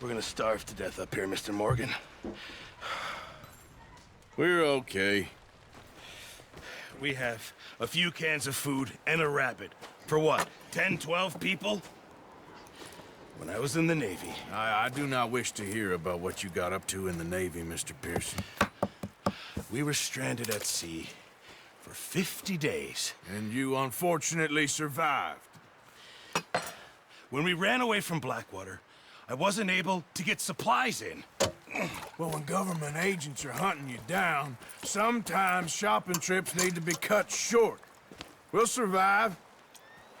We're gonna starve to death up here, Mr. Morgan. We're okay. We have a few cans of food and a rabbit. For what, 10, 12 people? When I was in the Navy... I do not wish to hear about what you got up to in the Navy, Mr. Pearson. We were stranded at sea for 50 days. And you unfortunately survived. When we ran away from Blackwater, I wasn't able to get supplies in. Well, when government agents are hunting you down, sometimes shopping trips need to be cut short. We'll survive.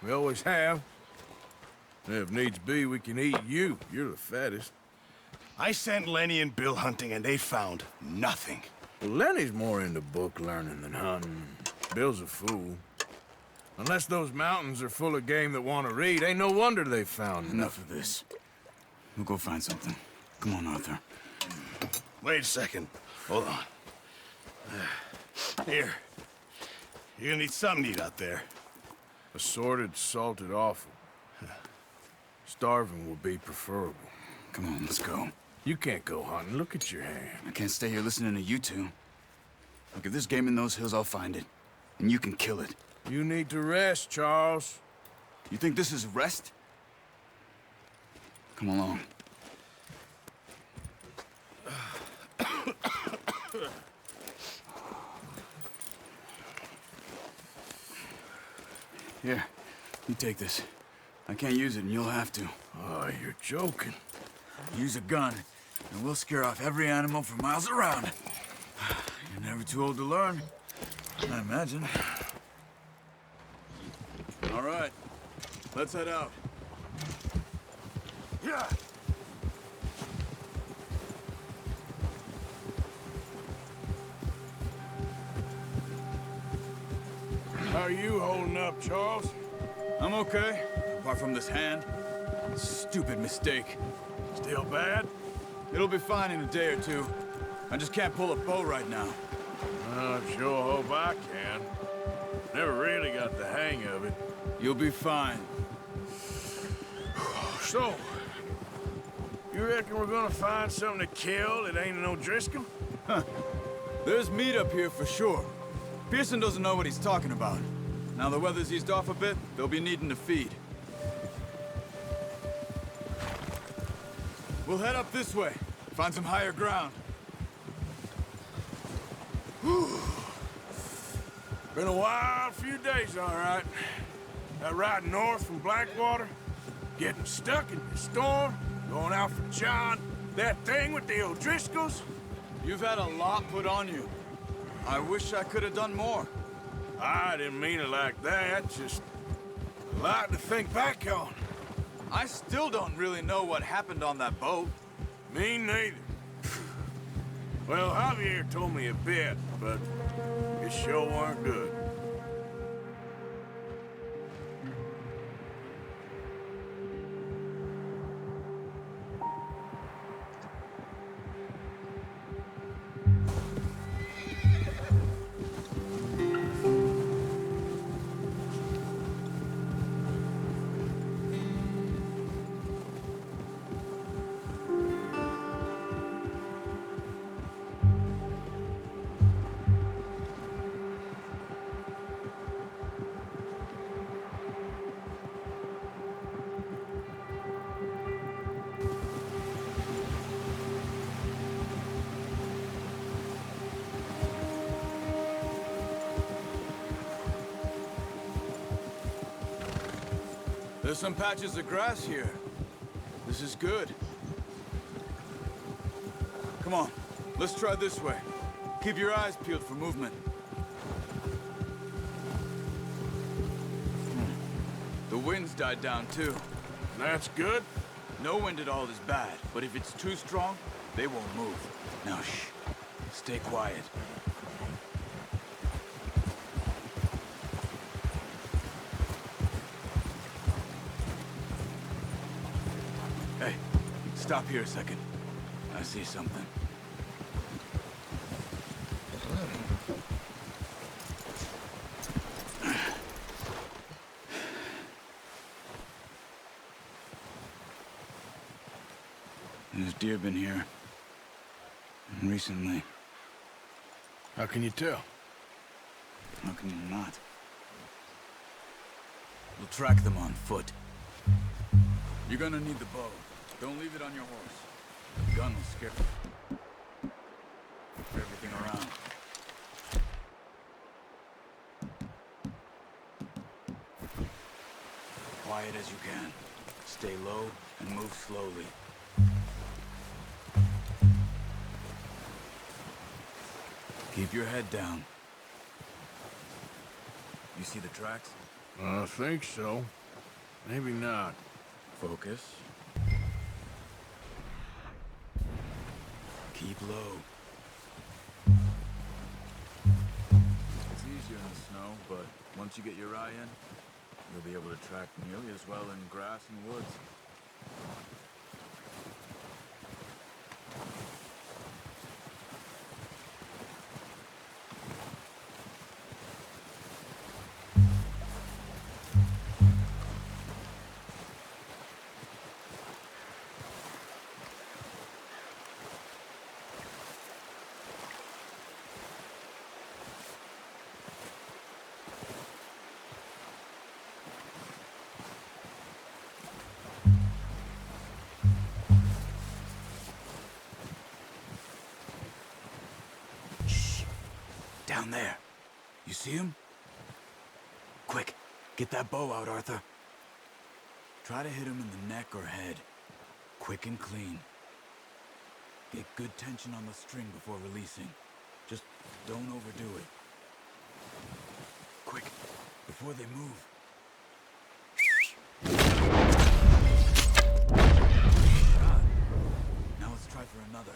We always have. And if needs be, we can eat you. You're the fattest. I sent Lenny and Bill hunting, and they found nothing. Well, Lenny's more into book learning than hunting. Bill's a fool. Unless those mountains are full of game that want to read, ain't no wonder they found Enough of this. We'll go find something. Come on, Arthur. Wait a second. Hold on. Here. You're gonna need something to eat out there. Assorted, salted offal. Starving will be preferable. Come on, let's go. You can't go hunting. Look at your hand. I can't stay here listening to you two. Look, if there's game in those hills, I'll find it. And you can kill it. You need to rest, Charles. You think this is rest? Come along. Here, you take this. I can't use it, and you'll have to. Oh, you're joking. Use a gun, and we'll scare off every animal for miles around. You're never too old to learn, I imagine. All right, let's head out. Yeah. How are you holding up, Charles? I'm okay, apart from this hand. Stupid mistake. Still bad? It'll be fine in a day or two. I just can't pull a bow right now. I sure hope I can. Never really got the hang of it. You'll be fine. So, you reckon we're gonna find something to kill that ain't no Driscoll? There's meat up here for sure. Pearson doesn't know what he's talking about. Now the weather's eased off a bit, they'll be needing to feed. We'll head up this way, find some higher ground. Been a wild few days, all right. That ride north from Blackwater, getting stuck in the storm, going out for John, that thing with the O'Driscolls. You've had a lot put on you. I wish I could have done more. I didn't mean it like that, just a lot to think back on. I still don't really know what happened on that boat. Me neither. Well, Javier told me a bit, but it sure weren't good. There's some patches of grass here. This is good. Come on, let's try this way. Keep your eyes peeled for movement. The wind's died down too. That's good. No wind at all is bad, but if it's too strong, they won't move. Now shh, stay quiet. Hey, stop here a second. I see something. There's deer been here. And recently. How can you tell? How can you not? We'll track them on foot. You're gonna need the bow. Don't leave it on your horse. The gun will scare everything around. Quiet as you can. Stay low and move slowly. Keep your head down. You see the tracks? I think so. Maybe not. Focus. Keep low. It's easier in the snow, but once you get your eye in, you'll be able to track nearly as well in grass and woods. Down there. You see him? Quick, get that bow out, Arthur. Try to hit him in the neck or head. Quick and clean. Get good tension on the string before releasing. Just don't overdo it. Quick, before they move. Shot. Now let's try for another.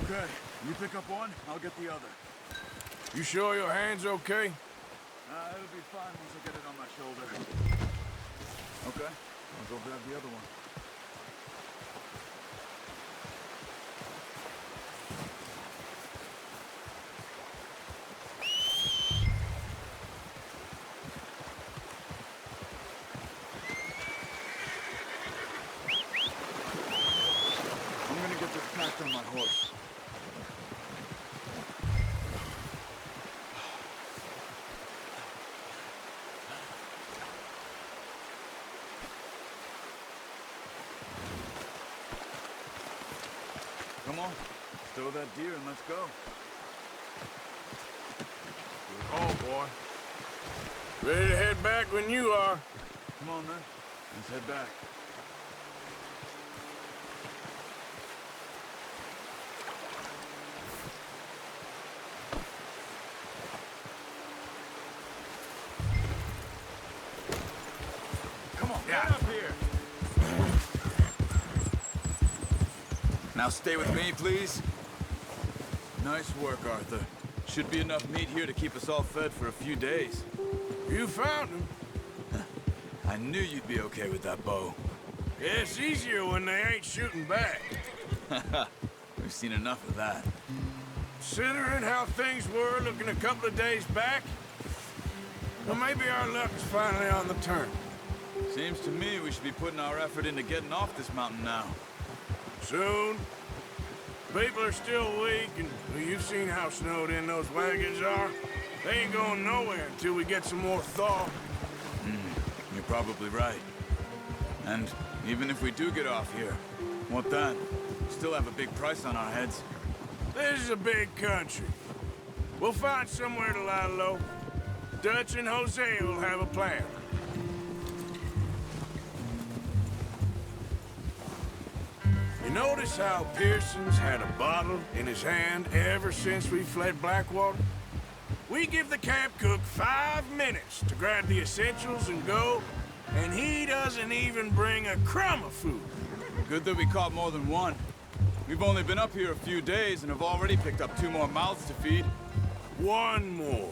Okay, you pick up one, I'll get the other. You sure your hand's okay? It'll be fine once I get it on my shoulder. Okay, I'll go grab the other one. I'm gonna get this packed on my horse. Come on, stow that deer and let's go. Oh, boy. Ready to head back when you are. Come on, then. Let's head back. Come on, get up here. Now stay with me, please. Nice work, Arthur. Should be enough meat here to keep us all fed for a few days. You found him. I knew you'd be okay with that bow. Yeah, it's easier when they ain't shooting back. We've seen enough of that. Considering how things were looking a couple of days back, well, maybe our luck's finally on the turn. Seems to me we should be putting our effort into getting off this mountain now. Soon. People are still weak, and well, you've seen how snowed in those wagons are. They ain't going nowhere until we get some more thaw. You're probably right. And even if we do get off here, what then? We still have a big price on our heads. This is a big country. We'll find somewhere to lie low. Dutch and Hosea will have a plan. You notice how Pearson's had a bottle in his hand ever since we fled Blackwater? We give the camp cook 5 minutes to grab the essentials and go, and he doesn't even bring a crumb of food. Good that we caught more than one. We've only been up here a few days and have already picked up 2 more mouths to feed. One more.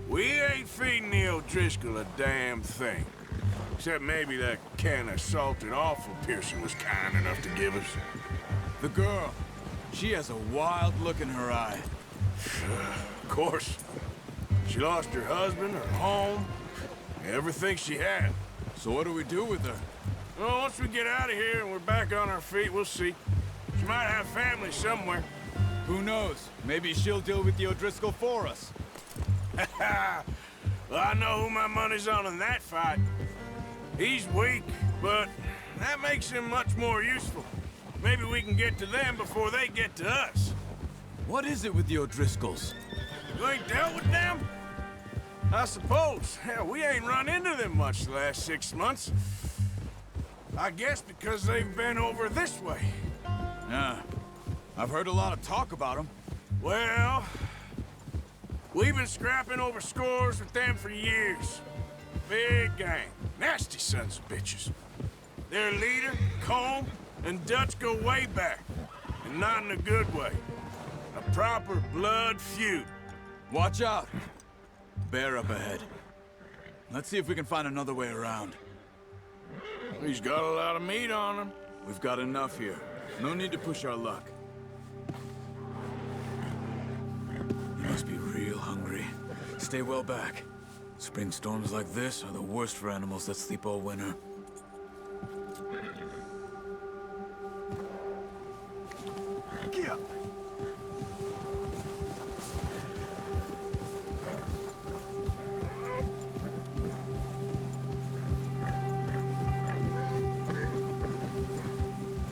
We ain't feeding the O'Driscoll a damn thing. Except maybe that can of salted offal Pearson was kind enough to give us. The girl, she has a wild look in her eye. Of course. She lost her husband, her home, everything she had. So what do we do with her? Well, once we get out of here and we're back on our feet, we'll see. She might have family somewhere. Who knows? Maybe she'll deal with the O'Driscoll for us. Well, I know who my money's on in that fight. He's weak, but that makes him much more useful. Maybe we can get to them before they get to us. What is it with the O'Driscolls? You ain't dealt with them? I suppose. Hell, we ain't run into them much the last 6 months. I guess because they've been over this way. Yeah. I've heard a lot of talk about them. Well, we've been scrapping over scores with them for years. Big gang. Nasty sons of bitches. Their leader, Combe, and Dutch go way back. And not in a good way. A proper blood feud. Watch out. Bear up ahead. Let's see if we can find another way around. He's got a lot of meat on him. We've got enough here. No need to push our luck. You must be real hungry. Stay well back. Spring storms like this are the worst for animals that sleep all winter. Get up.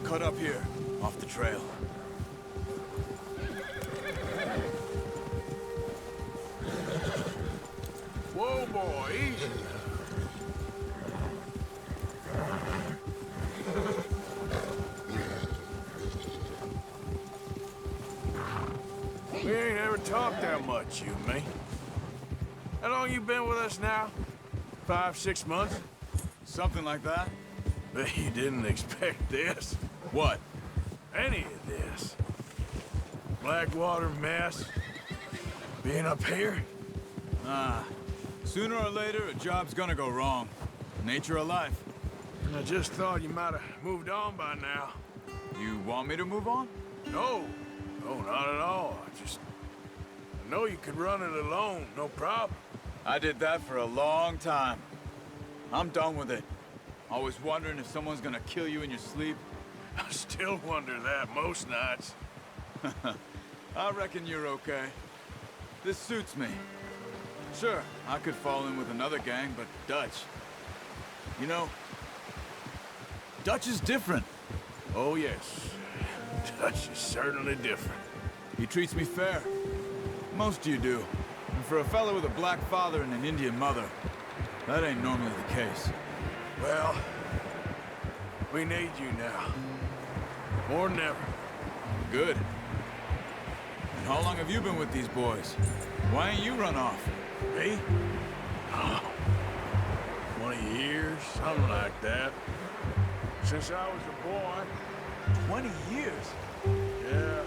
Cut up here, off the trail. Whoa, boy, easy. We ain't ever talked that much, you and me. How long you been with us now? 5, 6 months? Something like that? Bet you didn't expect this. What? Any of this. Blackwater mess. Being up here. Sooner or later, a job's gonna go wrong. Nature of life. I just thought you might have moved on by now. You want me to move on? No. No, not at all. I know you could run it alone, no problem. I did that for a long time. I'm done with it. Always wondering if someone's gonna kill you in your sleep. I still wonder that most nights. I reckon you're okay. This suits me. Sure, I could fall in with another gang, but Dutch... You know, Dutch is different. Oh, yes. Dutch is certainly different. He treats me fair. Most you do. And for a fellow with a black father and an Indian mother, that ain't normally the case. Well, we need you now. More than ever. Good. And how long have you been with these boys? Why ain't you run off? Me? Oh, 20 years, something like that. Since I was a boy. 20 years? Yeah.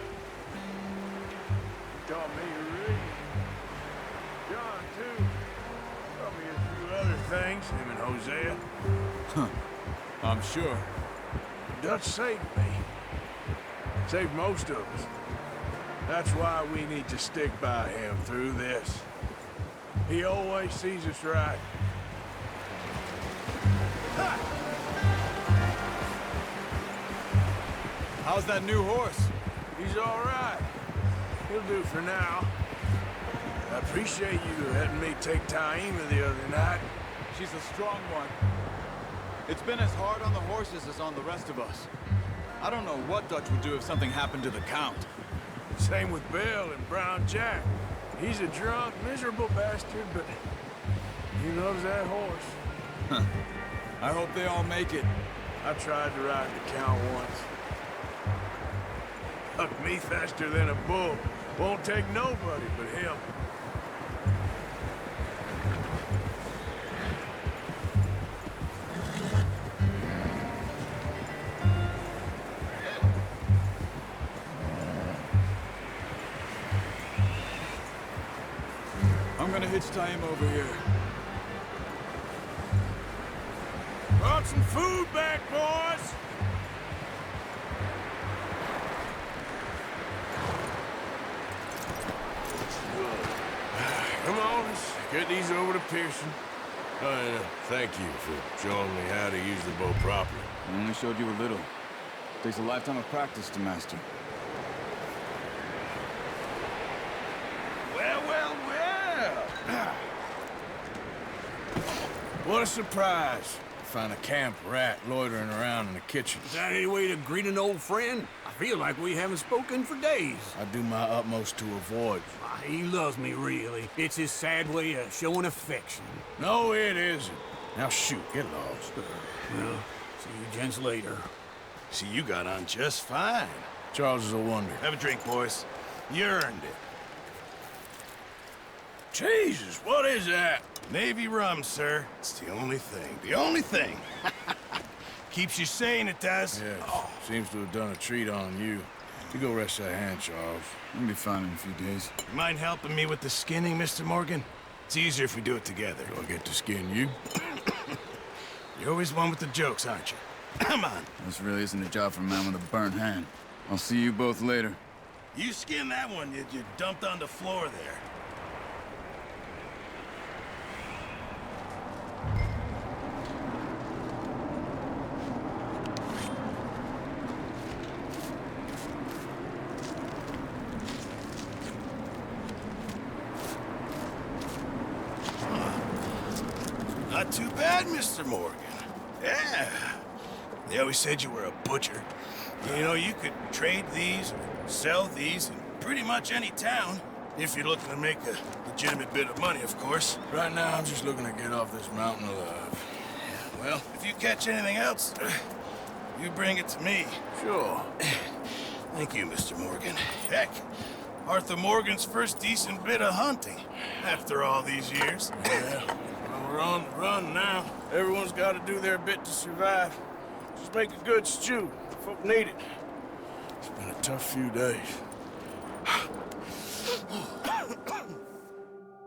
Taught me to read. John, too. Taught me a few other things, him and Hosea. Huh. I'm sure. Dutch saved me. Saved most of us. That's why we need to stick by him through this. He always sees us right. Ha! How's that new horse? He's all right. He'll do for now. I appreciate you letting me take Taima the other night. She's a strong one. It's been as hard on the horses as on the rest of us. I don't know what Dutch would do if something happened to the Count. Same with Bill and Brown Jack. He's a drunk, miserable bastard, but he loves that horse. I hope they all make it. I tried to ride the Count once. Hucked me faster than a bull. Won't take nobody but him. I'm gonna hitch Taima over here. Brought some food back, boys! Come on, let's get these over to Pearson. And thank you for showing me how to use the bow properly. I only showed you a little. Takes a lifetime of practice to master. Well, well, well! What a surprise. Find a camp rat loitering around in the kitchen. Is that any way to greet an old friend? I feel like we haven't spoken for days. I do my utmost to avoid. He loves me, really. It's his sad way of showing affection. No, it isn't. Now shoot, get lost. Well, see you gents later. See, you got on just fine. Charles is a wonder. Have a drink, boys. You earned it. Jesus, what is that? Navy rum, sir. It's the only thing. The only thing. Keeps you sane, it does. Yes, seems to have done a treat on you. You go rest that hand, Charles. I'll be fine in a few days. You mind helping me with the skinning, Mr. Morgan? It's easier if we do it together. Do I get to skin you? You're always one with the jokes, aren't you? Come on. This really isn't a job for a man with a burnt hand. I'll see you both later. You skin that one you dumped on the floor there. Not too bad, Mr. Morgan. Yeah. They always said you were a butcher. You know, you could trade these or sell these in pretty much any town. If you're looking to make a legitimate bit of money, of course. Right now, I'm just looking to get off this mountain alive. Well, if you catch anything else, you bring it to me. Sure. Thank you, Mr. Morgan. Heck, Arthur Morgan's first decent bit of hunting after all these years. Yeah. Well, we're on the run now. Everyone's got to do their bit to survive. Just make a good stew. Folk need it. It's been a tough few days.